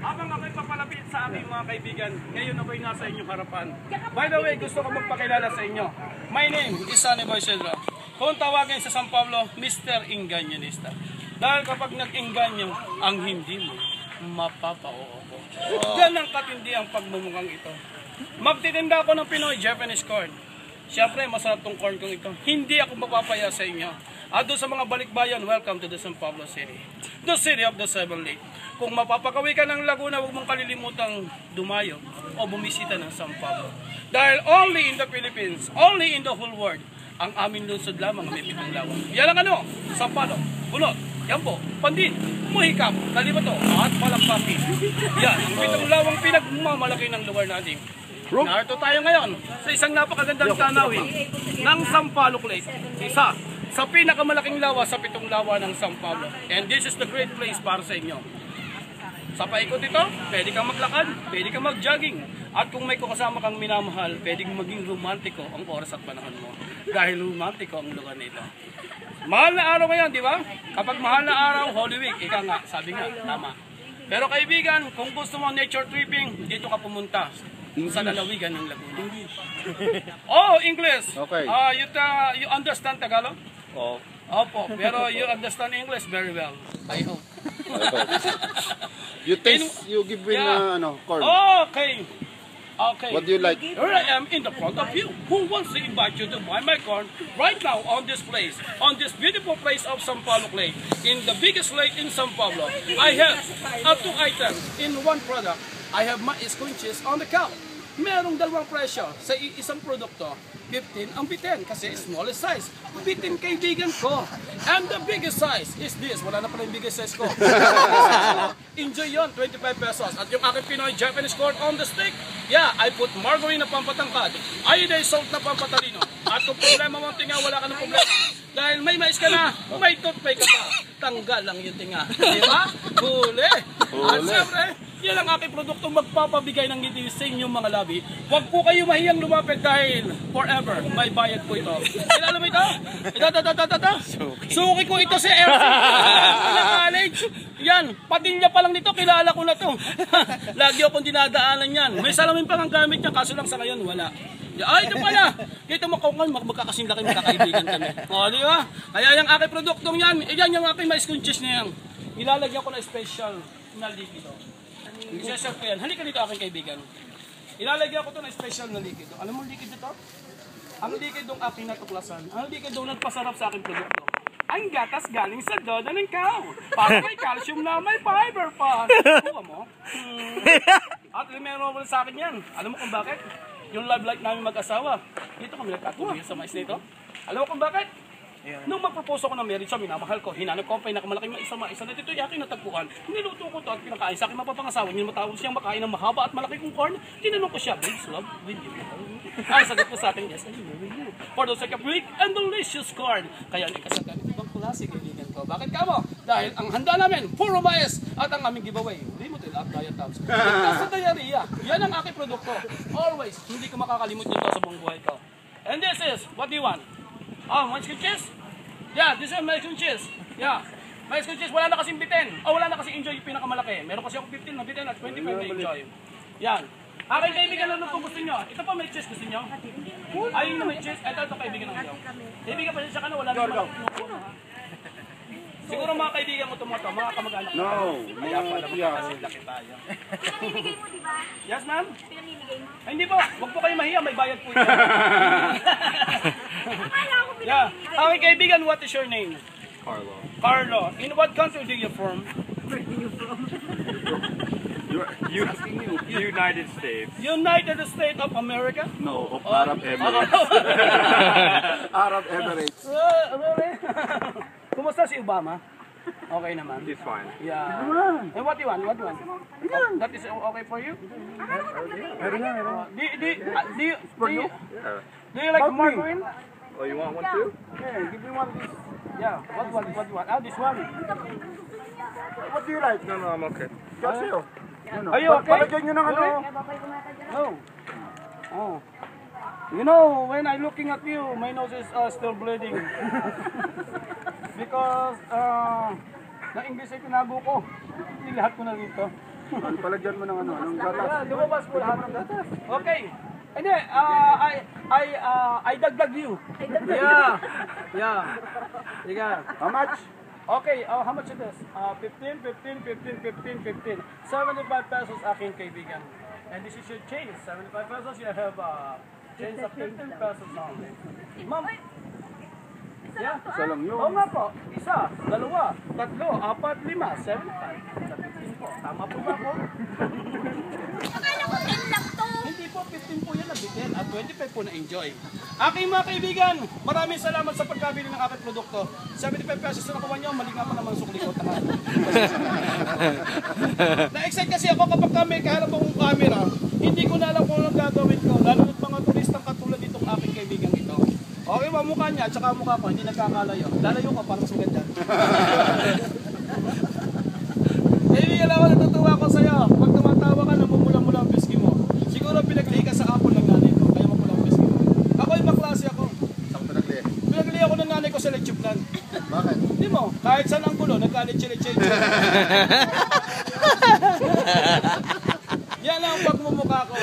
Habang ako'y papalapit sa aming mga kaibigan, ngayon ako'y nasa inyong harapan. By the way, gusto ko magpakilala sa inyo. My name is Sunny Boy Cedro. Kung tawagin sa San Pablo, Mr. Inganyanista. Dahil kapag nag-inganyo, ang hindi mo, mapapa-oo ko. Yan ang katindi ang pagmumukhang ito. Magtitinda ako ng Pinoy Japanese corn. Siyempre, masarap tong corn kong ito. Hindi ako mapapaya sa inyo. At doon sa mga balikbayan, welcome to the San Pablo City. The city of the seven lakes. Kung mapapakawi ka ng Laguna, huwag mong kalilimutang dumayo o bumisita ng San Pablo. Dahil only in the Philippines, only in the whole world, ang aming lungsod lamang may pitong lawa. Yan ang ano? Sampalok, Bunot, Yambo, Pandin, Muhikap, Kalibato, at Palakpakin. Yan, ang pitong lawang pinagmamalaki ng lugar natin. Narito tayo ngayon sa isang napakagandang tanawin ng Sampaloc Lake. Isa sa pinakamalaking lawa sa pitong lawa ng San Pablo. And this is the great place para sa inyo. Sa paikot ito, pwede kang maglakad, pwede kang mag-jogging. At kung may kasama kang minamahal, pwedeng maging romantiko ang oras at panahon mo. Dahil romantiko ang lugar nito. Mahal na araw ngayon, di ba? Kapag mahal na araw, Holy Week, ika nga, sabi nga, tama. Pero kaibigan, kung gusto mo nature tripping, dito ka pumunta. Sa lalawigan ng Laguna. Oh, English. Okay. You understand Tagalog? Oh. Opo, pero you understand English very well. I hope. You taste, you give me corn. Okay. Okay. What do you like? Here I am in the front of you. Who wants to invite you to buy my corn right now on this place, on this beautiful place of Sampaloc Lake, in the biggest lake in San Pablo? I have two items in one product. I have my squinches on the cow. Merong dalawang presyo sa isang produkto. 15 ang bitin kasi smallest size. Bitin kaibigan ko. And the biggest size is this. Wala na pala yung biggest size ko. Enjoy yon, 25 pesos. At yung aking Pinoy Japanese corn on the stick, yeah, I put margarine na pampatangkad, iodized salt na pampatalino. At kung problema mong tinga, wala ka ng problema. Dahil may mais ka na, may toothpick ka pa. Tanggal lang yung tinga. Di ba? Huli! At siyempre, yan ang aking produktong magpapabigay ng ngiti sa inyong mga labi. Huwag po kayo mahiyang lumapit dahil forever may bayad po ito. Kilala mo ito? Suki ko ito sa RC. College. Yan, patilya pa lang nito, kilala ko na to. Lagi akong dinadaanan yan. May salamin pa ang gamit niya, kaso lang sa ngayon wala. Ay, ito pala. Dito mo kung magkakasing laki magkakaibigan kami. O, di ba? Kaya yung aking produktong yan, yan yung aking mais kunchis na yan. Ilalagyan ko na special na likido. Isasar ko yan. Halika dito aking kaibigan. Ilalagyan ko ito na special na likido. Alam mo likido ito? Ang likidong aking natuklasan. Ang likidong nagpasarap sa aking produkto. Ang gatas galing sa dodo ng cow. Para may calcium na may fiber pa. Kuha mo. At meron sa akin yan. Alam mo kung bakit? Yung love life namin mag-asawa. Dito kami nagkatuloy sa mais nito. Alam mo kung bakit? Nung magpropose ako ng marriage siya, minamahal ko. Hinanap ko ang pinakamalaking mais na dito yung aking natagpuan. Niluto ko to at pinakain sa aking mapapangasawa. Hindi matawag siyang makain ng mahaba at malaki kong corn. Tinanong ko siya, babes, love with you. Ay, sagot ko sa akin, yes, I love you. For the sake of quick and delicious corn. Kaya nagkasagkan ibang klase kaibigan ko. Bakit ka mo? Dahil ang handa namin, puro mais at ang aming giveaway. Limited at diet tabs. Sa diarrhea, yan ang aking produkto. Always, hindi ko makakalimut nito sa buong buhay ko. And this is, what do you want? Oh, mais cheese? Yeah, this is mais cheese. Yeah. Mais cheese, wala na kasing bitin. Oh, wala na kasing enjoy yung pinakamalaki. Meron kasi ako 15 na bitin at 25 na enjoy. Yan. Aking kaibigan, ano kung gusto nyo? Ito pa may cheese, gusto nyo? Ayun na may cheese. Ito kaibigan ng iyo. Kaibigan pa siya ka na, wala na. Siguro mga kaibigan mo tumoto, mga kamag-anak. No. Kaya pala kasi laki tayo. Pinamimigay mo, di ba? Yes, ma'am? Pinamimigay mo? Ay, hindi po. Huwag po kayo mahiya. May bayad po ito. Akala ko Yeah. Aking kaibigan, what is your name? Carlo. Carlo. In what country do you from? United States. United States of America? No, of Arab Emirates. Arab Emirates. Really? Kumusta si Obama? Okay naman. He's fine. Yeah. And what do you want? What do you want? Oh, that is okay for you? Do you like margarine? Oh, you want one too? Yeah, give me one this. Yeah. What do you want? Ah, this one. What do you like? No, I'm okay. Kasi oh. Are you okay? Palagyan nyo ng ano? No. Oh. You know, when I'm looking at you, my nose is still bleeding. Because, na English ay tinago ko. Nilahat ko na dito. Ano pala dyan mo ng ano? Anong gatas? Ayan, lumabas po lahat ng gatas. Okay. Hindi, I dagdag you. Yeah. Yeah. Yeah. How much? Okay, how much it is? 15, 15, 15, 15, 15. 75 pesos aking kaibigan. And this is your change. 75 pesos, you have change of 15 pesos only. Ma'am, yeah. Isa lang yun. Oo nga po. Isa, dalawa, tatlo, apat, lima, 75. Sa 15 po. Tama po ba po? Akala ko 10 lang to. Hindi po, 15 po yan nabitin at 25 po na-enjoy. Aking mga kaibigan, maraming salamat sa pagkabili ng aking produkto. 75 pesos na nakuha nyo, mali nga pa naman sukli ko. Na-excite kasi ako kapag kami kaharap akong camera, hindi ko na alam kung anong gagawin ko. Lalo na't mga turistang katulad itong aking kaibigan ito. Okay ba mukha niya at saka mukha ko, hindi nagkakalayo. Lalayo ko para mas maganda. Kaibigan ako, natutuwa ko sa'yo. Pag tumatawa ka, namumula-mula ang piski mo. Siguro pinaglihi ka sa apple ng nanay ko, kaya mapula ang piski mo. Ako, ibang klase ako. Saan ko pinagli? Pinaglihi ako ng nanay ko sa lechuplan. Bakit? Hindi mo, kahit saan ang gulo, nagka-leche-leche. Yan ang pagmumukha ko.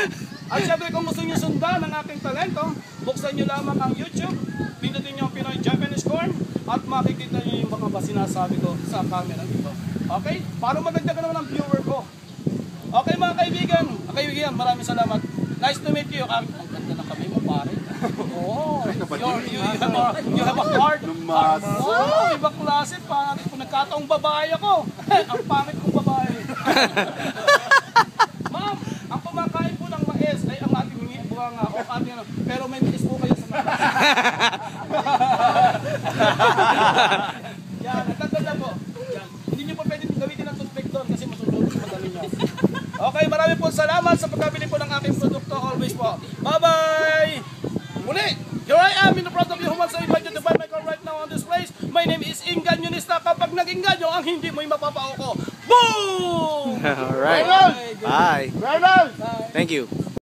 At syempre kung gusto nyo sundan ang aking talento, buksan nyo lamang ang YouTube, pindutin nyo ang Pinoy Japanese Corn, at makikita nyo yung mga sinasabi ko sa camera dito. Okay? Para madagdagan naman ang viewer ko. Okay mga kaibigan, maraming salamat. Nice to meet you. Ang ganda ng kami mo pare. Oo. You have a heart. Oo, ibang klase. Pangit kung nagkataong babae ako. Ang pangit kong babae. Ma'am, ang kumakain po ng mais ay ang ating buwanga o ating ano. Pero may mais po kayo sa mga. Yan, nataganda po. Yan. Hindi nyo po pwede gamitin ang toothpick doon kasi masusunod sa madali nyo. Okay, marami po salamat sa pagkabili po ng aking produkto. Always po. Bye-bye! Muli, here I am in the front of you who wants to invite you to buy my car right now on this place. My name is Inganyonista. Kapag nag-inganyo, ang hindi mo'y mapapao ko. Boom! All right. Bye. Ronald! Thank you.